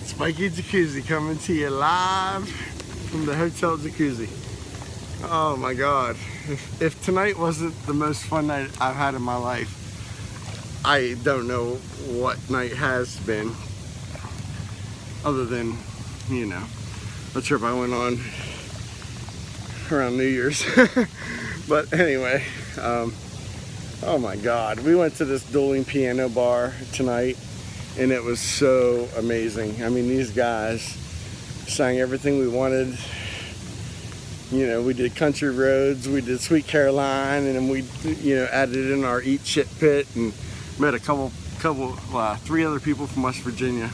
It's Mikey Jacuzzi coming to you live from the Hotel Jacuzzi. Oh my God. If tonight wasn't the most fun night I've had in my life, I don't know what night has been. Other than, you know, the trip I went on around New Year's. But anyway, oh my God. We went to this dueling piano bar tonight, and it was so amazing. I mean, these guys sang everything we wanted. You know, we did Country Roads, we did Sweet Caroline, and then we, you know, added in our Eat Shit Pit and met a three other people from West Virginia.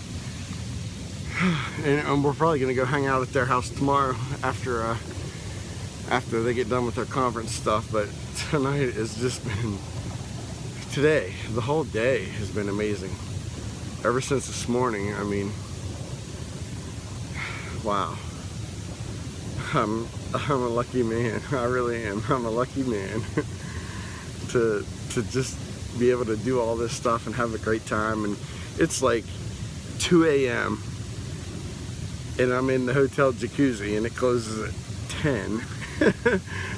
And we're probably gonna go hang out at their house tomorrow after they get done with their conference stuff. But tonight has just been, the whole day has been amazing. Ever since this morning, I mean, wow. I'm a lucky man. I really am. I'm a lucky man to just be able to do all this stuff and have a great time. And it's like 2 a.m. and I'm in the Hotel Jacuzzi, and it closes at 10.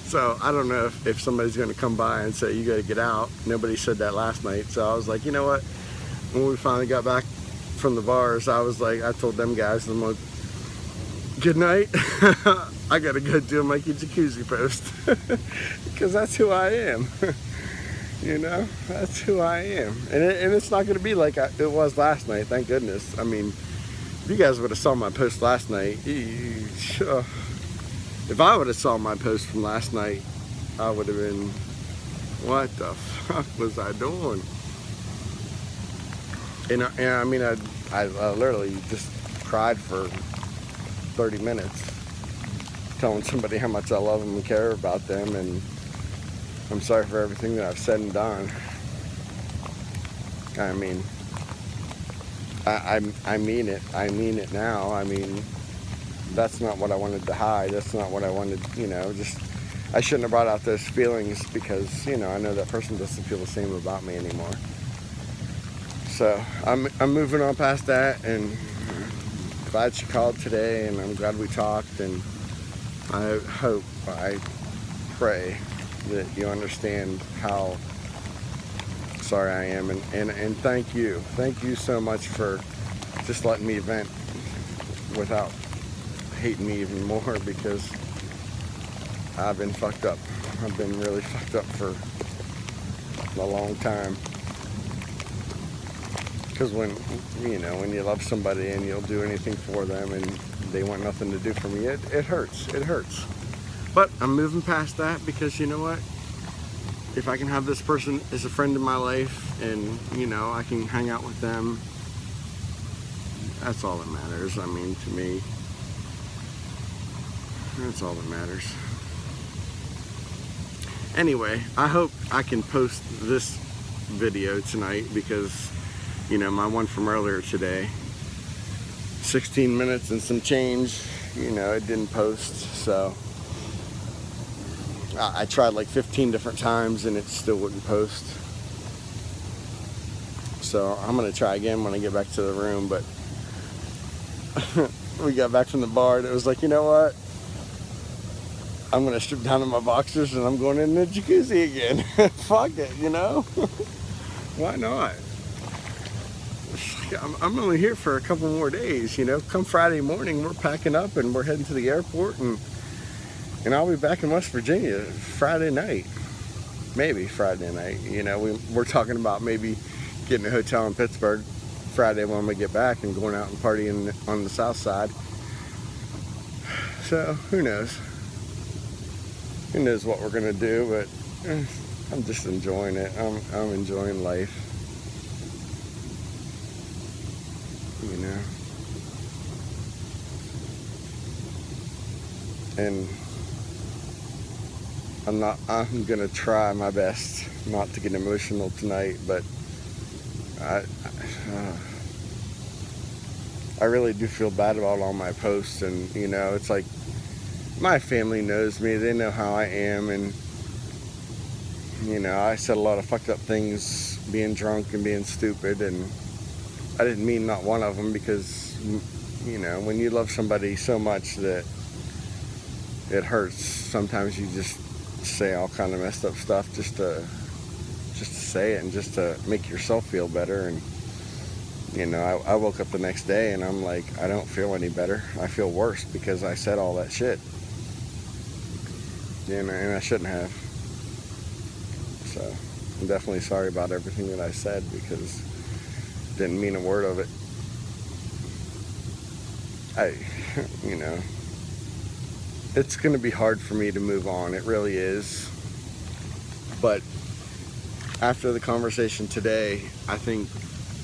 So I don't know if somebody's going to come by and say, you got to get out. Nobody said that last night. So I was like, you know what? When we finally got back from the bars, I was like, I told them guys, I'm like, good night. I got to go do a Mikey Jacuzzi post. Because that's who I am. You know, that's who I am. And it's not going to be like it was last night, thank goodness. I mean, if you guys would have saw my post last night, if I would have saw my post from last night, I would have been, what the fuck was I doing? And I mean, I literally just cried for 30 minutes, telling somebody how much I love them and care about them, and I'm sorry for everything that I've said and done. I mean, I mean it. I mean it now. I mean, that's not what I wanted to hide. That's not what I wanted, you know, just, I shouldn't have brought out those feelings because, you know, I know that person doesn't feel the same about me anymore. So I'm moving on past that, and glad she called today, and I'm glad we talked, and I pray that you understand how sorry I am, and thank you so much for just letting me vent without hating me even more, because I've been fucked up. I've been really fucked up for a long time. Because when you love somebody and you'll do anything for them and they want nothing to do from you, it hurts. It hurts. But I'm moving past that, because you know what? If I can have this person as a friend in my life, and you know, I can hang out with them, that's all that matters. I mean, to me, that's all that matters. Anyway, I hope I can post this video tonight, because you know, my one from earlier today, 16 minutes and some change, you know, it didn't post. So I tried like 15 different times and it still wouldn't post. So I'm gonna try again when I get back to the room. But we got back from the bar and it was like, you know what? I'm gonna strip down to my boxers and I'm going in the jacuzzi again. Fuck it, you know? Why not? I'm only here for a couple more days, you know. Come Friday morning, we're packing up and we're heading to the airport, and I'll be back in West Virginia Friday night, maybe Friday night. You know, we're talking about maybe getting a hotel in Pittsburgh Friday when we get back and going out and partying on the south side. So who knows? Who knows what we're gonna do? But I'm just enjoying it. I'm enjoying life. You know, and I'm gonna try my best not to get emotional tonight, but I really do feel bad about all my posts. And you know, it's like, my family knows me, they know how I am, and you know, I said a lot of fucked up things, being drunk and being stupid, and I didn't mean not one of them, because you know, when you love somebody so much that it hurts, sometimes you just say all kind of messed up stuff just to say it and just to make yourself feel better. And you know, I woke up the next day and I'm like, I don't feel any better. I feel worse because I said all that shit. And I shouldn't have. So I'm definitely sorry about everything that I said because I didn't mean a word of it. You know, it's going to be hard for me to move on. It really is. But after the conversation today, I think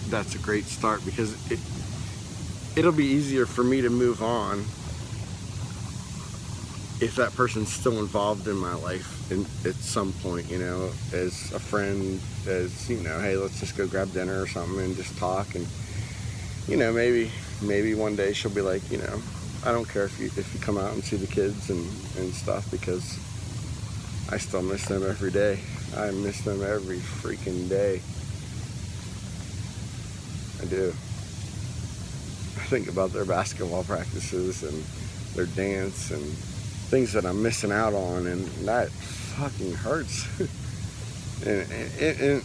that's a great start because it'll be easier for me to move on if that person's still involved in my life at some point, you know, as a friend, as, you know, hey, let's just go grab dinner or something and just talk. And, you know, maybe one day she'll be like, you know, I don't care if you come out and see the kids and stuff because I still miss them every day. I miss them every freaking day. I do. I think about their basketball practices and their dance and things that I'm missing out on, and that fucking hurts. and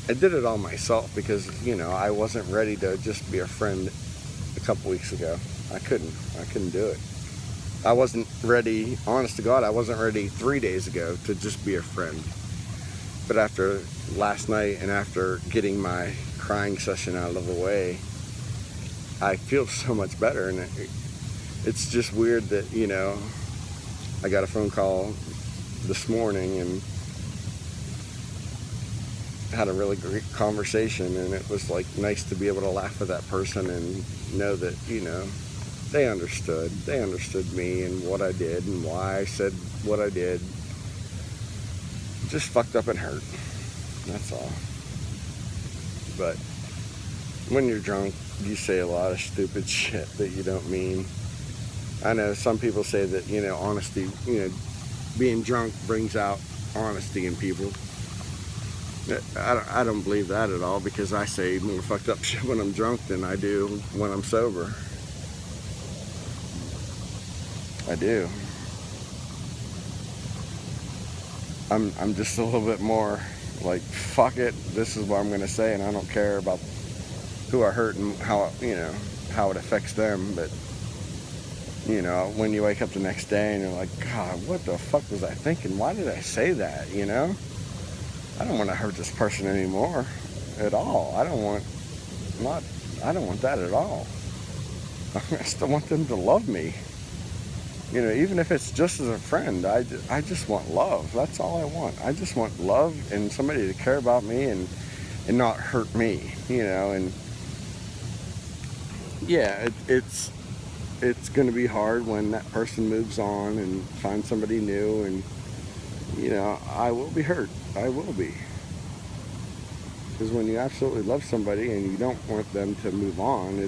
I did it all myself because, you know, I wasn't ready to just be a friend a couple weeks ago. I couldn't do it. I wasn't ready, honest to God, I wasn't ready 3 days ago to just be a friend. But after last night and after getting my crying session out of the way, I feel so much better. And it's just weird that, you know, I got a phone call this morning and had a really great conversation, and it was like nice to be able to laugh with that person and know that, you know, they understood me and what I did and why I said what I did. Just fucked up and hurt, that's all. But when you're drunk, you say a lot of stupid shit that you don't mean. I know some people say that, you know, honesty, you know, being drunk brings out honesty in people. I don't believe that at all because I say more fucked up shit when I'm drunk than I do when I'm sober. I do. I'm just a little bit more like, fuck it, this is what I'm gonna say, and I don't care about who I hurt and how, you know, how it affects them. But, you know, when you wake up the next day and you're like, God, what the fuck was I thinking? Why did I say that, you know? I don't want to hurt this person anymore at all. I don't want that at all. I still want them to love me. You know, even if it's just as a friend, I just want love. That's all I want. I just want love and somebody to care about me and not hurt me, you know. And yeah, it's going to be hard when that person moves on and finds somebody new, and, you know, I will be hurt. I will be. Because when you absolutely love somebody and you don't want them to move on,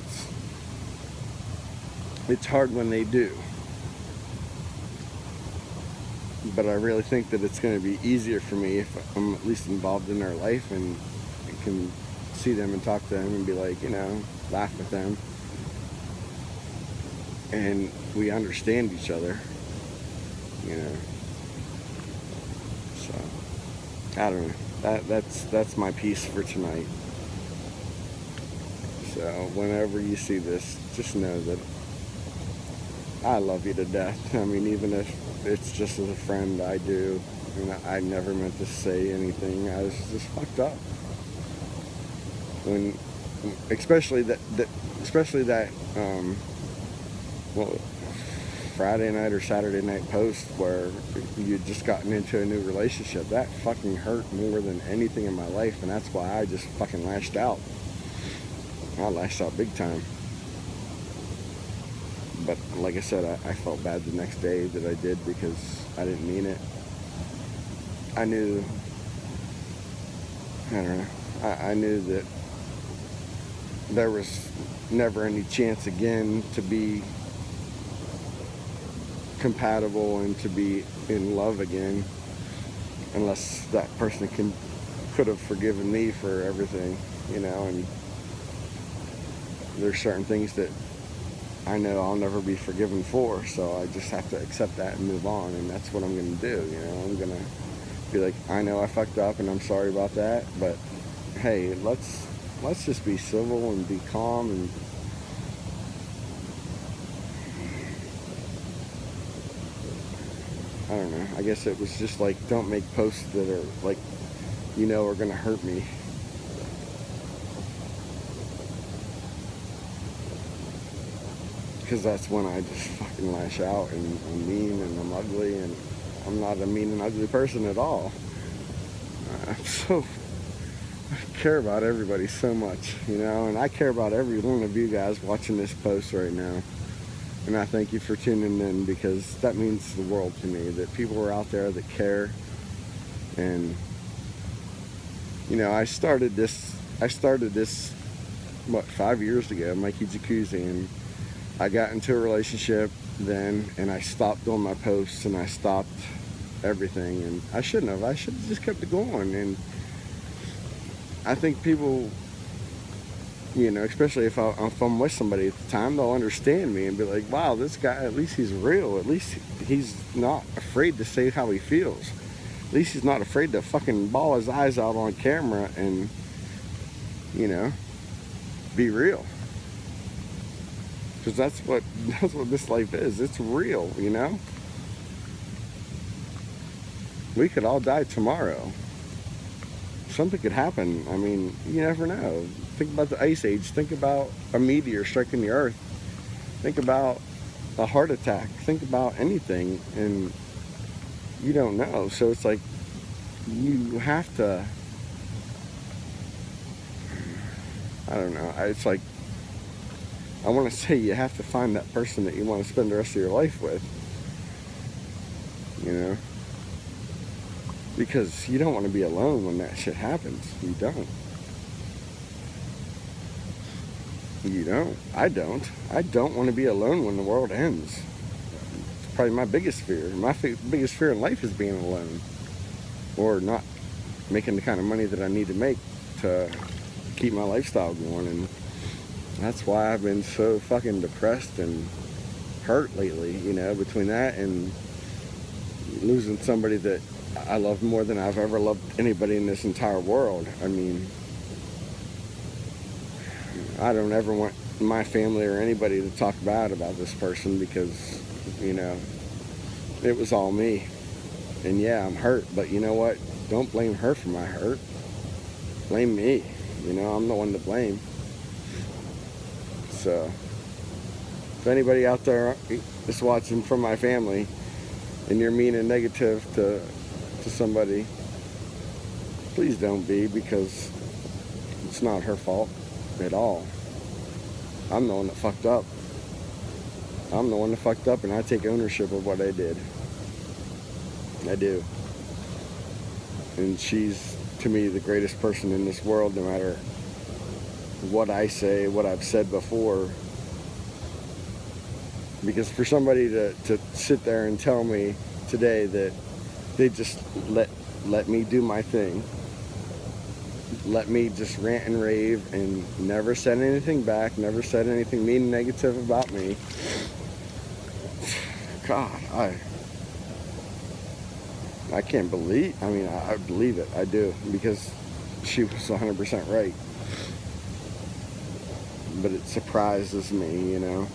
it's hard when they do. But I really think that it's going to be easier for me if I'm at least involved in their life and can see them and talk to them and be like, you know, laugh with them. And we understand each other, you know. So, I don't know. That's my piece for tonight. So, whenever you see this, just know that I love you to death. I mean, even if it's just as a friend, I do. And I never meant to say anything. I was just fucked up. When, especially that Friday night or Saturday night post where you'd just gotten into a new relationship, that fucking hurt more than anything in my life, and that's why I just fucking lashed out. I lashed out big time. But like I said, I felt bad the next day that I did because I didn't mean it. I knew, I don't know, I knew that there was never any chance again to be compatible and to be in love again unless that person could have forgiven me for everything, you know. And there's certain things that I know I'll never be forgiven for, so I just have to accept that and move on, and that's what I'm going to do, you know. I'm going to be like, I know I fucked up and I'm sorry about that, but hey, let's just be civil and be calm, and I don't know, I guess it was just like, don't make posts that are like, you know, are going to hurt me. Because that's when I just fucking lash out, and I'm mean and I'm ugly, and I'm not a mean and ugly person at all. I care about everybody so much, you know, and I care about every one of you guys watching this post right now. And I thank you for tuning in, because that means the world to me, that people are out there that care. And, you know, I started this, what, 5 years ago, Mikey Jacuzzi, and I got into a relationship then, and I stopped doing my posts, and I stopped everything, and I shouldn't have. I should have just kept it going. And I think people, you know, especially if I'm with somebody at the time, they'll understand me and be like, wow, this guy, at least he's real. At least he's not afraid to say how he feels. At least he's not afraid to fucking bawl his eyes out on camera and, you know, be real. Because that's what this life is. It's real, you know? We could all die tomorrow. Something could happen. I mean, you never know. Think about the Ice Age. Think about a meteor striking the Earth. Think about a heart attack. Think about anything, and you don't know. So it's like, you have to, I don't know. It's like, I want to say you have to find that person that you want to spend the rest of your life with. You know? Because you don't want to be alone when that shit happens. You don't. You don't. I don't. I don't want to be alone when the world ends. It's probably my biggest fear. My biggest fear in life is being alone. Or not making the kind of money that I need to make to keep my lifestyle going. And that's why I've been so fucking depressed and hurt lately, you know, between that and losing somebody that I love more than I've ever loved anybody in this entire world. I mean, I don't ever want my family or anybody to talk bad about this person, because, you know, it was all me. And yeah, I'm hurt, but you know what? Don't blame her for my hurt. Blame me. You know, I'm the one to blame. So, if anybody out there is watching from my family and you're mean and negative to somebody, please don't be, because it's not her fault at all. I'm the one that fucked up. I'm the one that fucked up, and I take ownership of what I did. I do. And she's, to me, the greatest person in this world, no matter what I say, what I've said before. Because for somebody to sit there and tell me today that they just let me do my thing, let me just rant and rave, and never said anything back, never said anything mean and negative about me. God, I can't believe, I mean, I believe it, I do, because she was 100% right. But it surprises me, you know.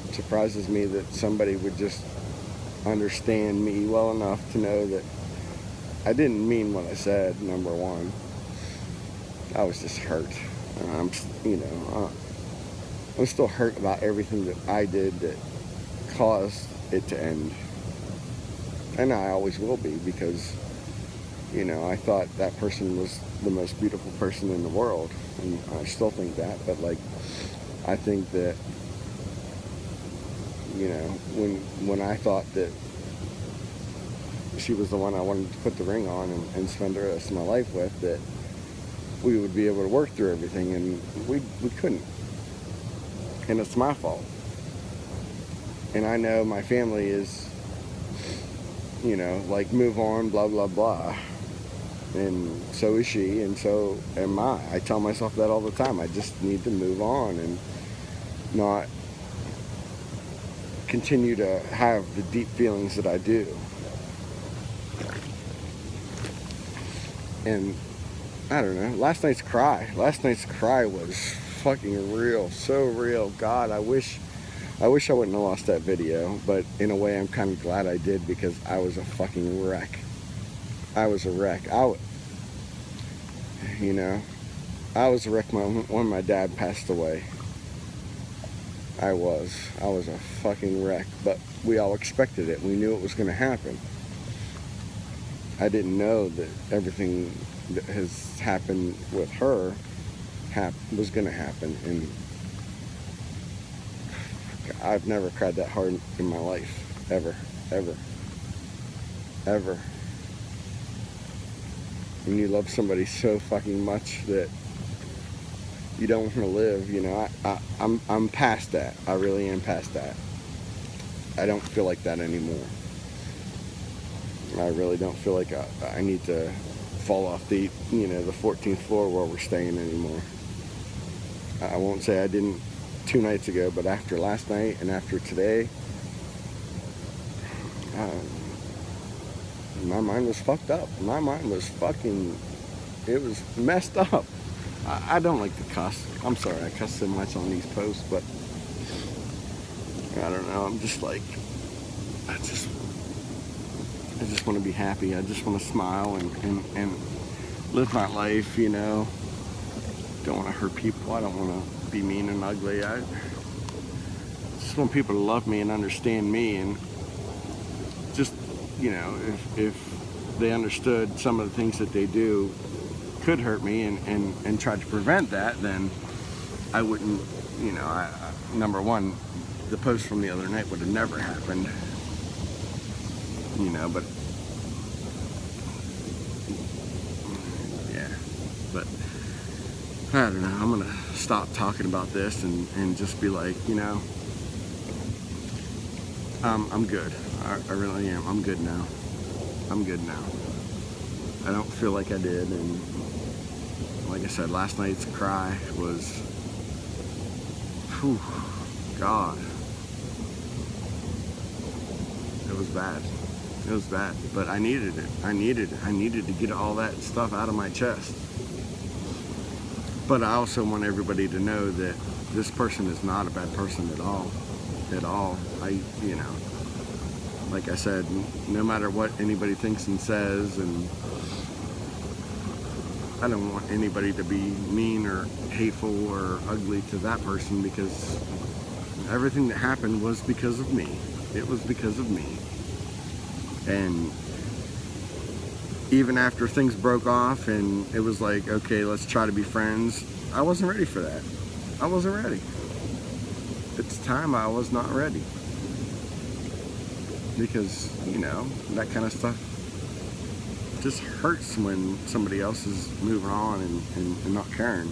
It surprises me that somebody would just understand me well enough to know that I didn't mean what I said, number one. I was just hurt. I'm still hurt about everything that I did that caused it to end. And I always will be, because, you know, I thought that person was the most beautiful person in the world. And I still think that, but, like, I think that, you know, when I thought that she was the one I wanted to put the ring on and spend the rest of my life with, that we would be able to work through everything, and we couldn't. And it's my fault. And I know my family is, you know, like, move on, blah, blah, blah. And so is she, and so am I. I tell myself that all the time. I just need to move on and not continue to have the deep feelings that I do. And I don't know, last night's cry was fucking real, so real. God, I wish I wouldn't have lost that video, but in a way I'm kind of glad I did, because I was a fucking wreck. I was a wreck. You know, I was a wreck when my dad passed away. I was a fucking wreck, but we all expected it. We knew it was going to happen. I didn't know that everything that has happened with her was going to happen, and I've never cried that hard in my life, ever. When you love somebody so fucking much that you don't want to live, you know, I'm past that. I really am past that. I don't feel like that anymore. I really don't feel like I need to fall off the 14th floor where we're staying anymore. I won't say I didn't 2 nights ago, but after last night and after today, my mind was fucked up. My mind was it was messed up. I don't like to cuss. I'm sorry I cuss so much on these posts, but I don't know. I'm just like, I just want to be happy. I just want to smile and live my life, you know. Don't want to hurt people. I don't want to be mean and ugly. I just want people to love me and understand me, and just, you know, if they understood some of the things that they do could hurt me and try to prevent that, then I wouldn't, you know, number one, the post from the other night would have never happened, you know, but yeah, but I don't know, I'm gonna stop talking about this and just be like, you know, I'm good. I really am. I'm good now. I'm good now. I don't feel like I did, and like I said, last night's cry was, whew, God, it was bad. It was bad, but I needed it. I needed to get all that stuff out of my chest. But I also want everybody to know that this person is not a bad person at all. You know, like I said, no matter what anybody thinks and says, and I don't want anybody to be mean or hateful or ugly to that person, because everything that happened was because of me. It was because of me. And even after things broke off and it was like, okay, let's try to be friends, I wasn't ready for that. I wasn't ready. At the time, I was not ready. Because, you know, that kind of stuff just hurts when somebody else is moving on and not caring.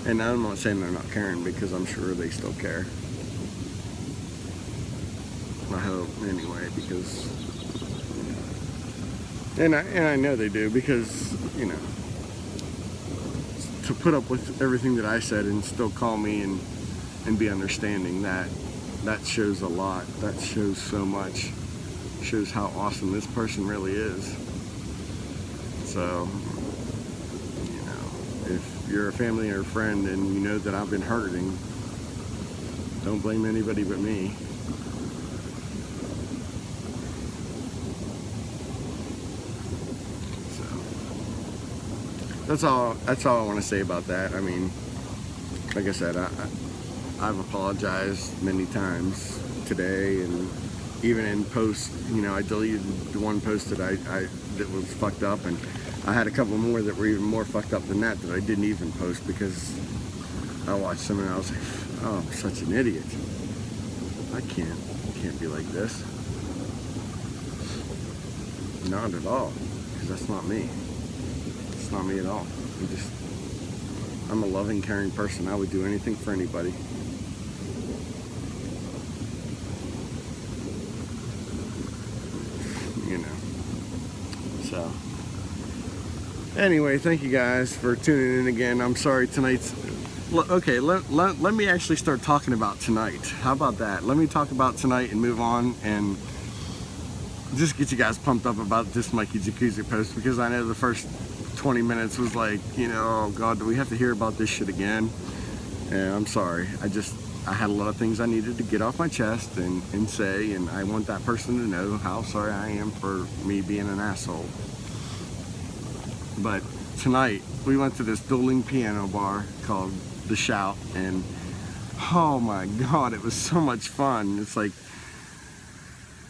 And I'm not saying they're not caring, because I'm sure they still care. I hope, anyway, because, and I know they do, because, you know, to put up with everything that I said and still call me and be understanding, that shows a lot. That shows so much. Shows how awesome this person really is. So, you know, if you're a family or a friend and you know that I've been hurting, don't blame anybody but me. That's all I want to say about that. I mean, like I said, I've apologized many times today, and even in posts, you know, I deleted the one post that that was fucked up, and I had a couple more that were even more fucked up than that I didn't even post, because I watched them and I was like, oh, I'm such an idiot. I can't be like this. Not at all, because that's not me. It's not me at all. I'm a loving, caring person. I would do anything for anybody. You know. So, anyway, thank you guys for tuning in again. I'm sorry tonight's Okay, let me actually start talking about tonight. How about that? Let me talk about tonight and move on and just get you guys pumped up about this Mikey Jacuzzi post, because I know the first 20 minutes was like, you know, oh God, do we have to hear about this shit again? And I'm sorry. I had a lot of things I needed to get off my chest and say, and I want that person to know how sorry I am for me being an asshole. But tonight, we went to this dueling piano bar called The Shout, and oh my God, it was so much fun. It's like,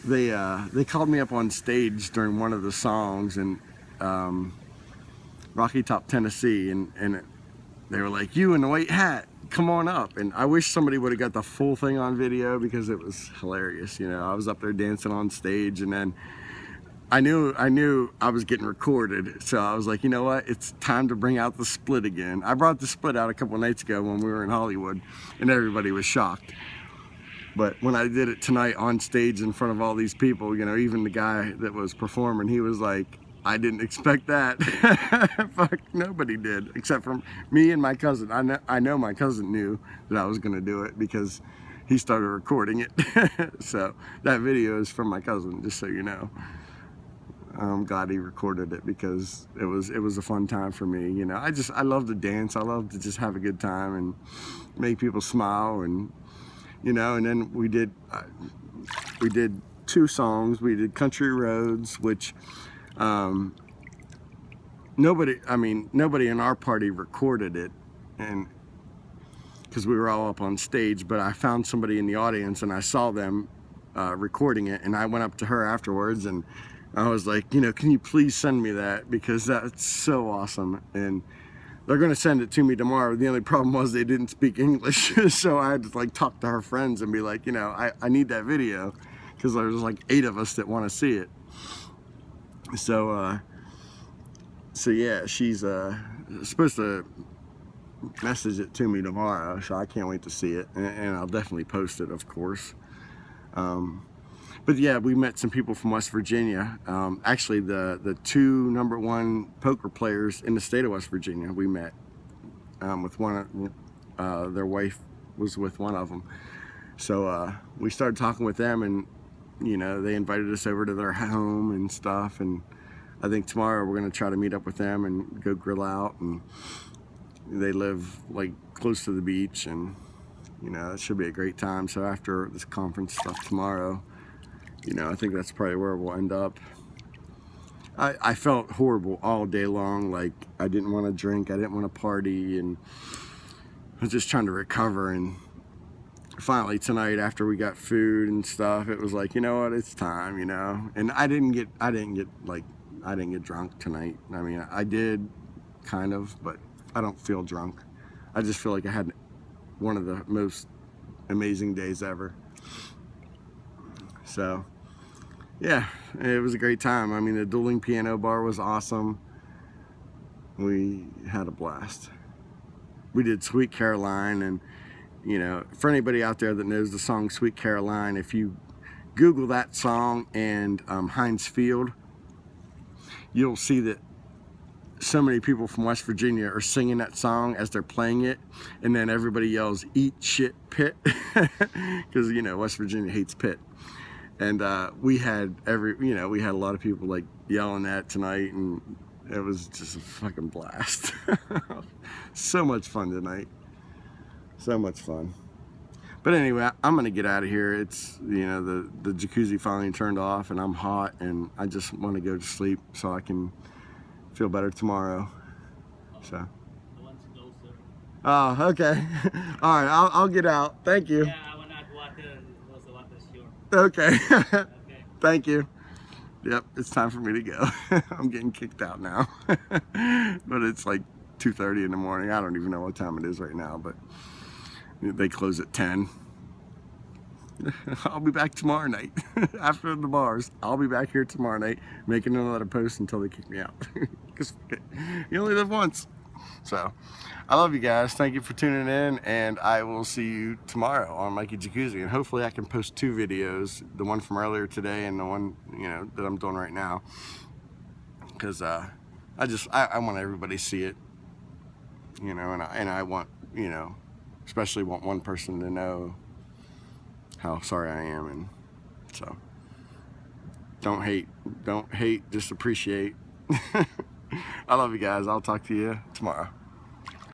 they called me up on stage during one of the songs, and Rocky Top, Tennessee, and they were like, you in the white hat, come on up. And I wish somebody would have got the full thing on video, because it was hilarious. You know, I was up there dancing on stage, and then I knew I was getting recorded, so I was like, you know what, it's time to bring out the split again. I brought the split out a couple nights ago when we were in Hollywood, and everybody was shocked. But when I did it tonight on stage in front of all these people, you know, even the guy that was performing, he was like, I didn't expect that. Fuck, nobody did, except for me and my cousin. I know my cousin knew that I was gonna do it, because he started recording it. So that video is from my cousin, just so you know. I'm glad he recorded it, because it was a fun time for me. You know, I love to dance. I love to just have a good time and make people smile, and you know. And then we did 2 songs. We did Country Roads, which nobody in our party recorded it, and because we were all up on stage, but I found somebody in the audience and I saw them recording it, and I went up to her afterwards and I was like, you know, can you please send me that, because that's so awesome. And they're gonna send it to me tomorrow. The only problem was they didn't speak English, so I had to like talk to her friends and be like, you know, I need that video, because there's like 8 of us that want to see it. So yeah, she's supposed to message it to me tomorrow, so I can't wait to see it, and I'll definitely post it, of course. But yeah, we met some people from West Virginia. Actually, the 2 #1 poker players in the state of West Virginia, we met with one. Their wife was with one of them. So we started talking with them, and you know, they invited us over to their home and stuff. And I think tomorrow we're gonna try to meet up with them and go grill out. And they live like close to the beach, and you know, it should be a great time. So after this conference stuff tomorrow, you know, I think that's probably where we'll end up. I felt horrible all day long. Like, I didn't want to drink, I didn't want to party, and I was just trying to recover. And finally tonight, after we got food and stuff, it was like, you know what, it's time, you know. And I didn't get drunk tonight. I mean, I did kind of, but I don't feel drunk. I just feel like I had one of the most amazing days ever. So yeah, it was a great time. I mean, the dueling piano bar was awesome. We had a blast. We did Sweet Caroline, and you know, for anybody out there that knows the song Sweet Caroline, if you Google that song and Heinz Field, you'll see that so many people from West Virginia are singing that song as they're playing it, and then everybody yells, "Eat shit, Pitt," because you know, West Virginia hates Pitt. And we had a lot of people like yelling that tonight, and it was just a fucking blast. So much fun tonight. So much fun. But anyway, I'm gonna get out of here. It's, you know, the jacuzzi finally turned off, and I'm hot, and I just want to go to sleep so I can feel better tomorrow. So. I want to go, sir. Oh, okay. All right, I'll get out. Thank you. Yeah, I want to add water. Also, water sure. Okay. Okay. Thank you. Yep, it's time for me to go. I'm getting kicked out now. But it's like 2:30 in the morning. I don't even know what time it is right now, but they close at 10. I'll be back tomorrow night after the bars. I'll be back here tomorrow night making another post until they kick me out. Because you only live once. So I love you guys. Thank you for tuning in, and I will see you tomorrow on Mikey Jacuzzi. And hopefully I can post 2 videos, the one from earlier today and the one, you know, that I'm doing right now, because I want everybody to see it, you know, and I want, you know, especially want one person to know how sorry I am. And so don't hate, just appreciate. I love you guys. I'll talk to you tomorrow.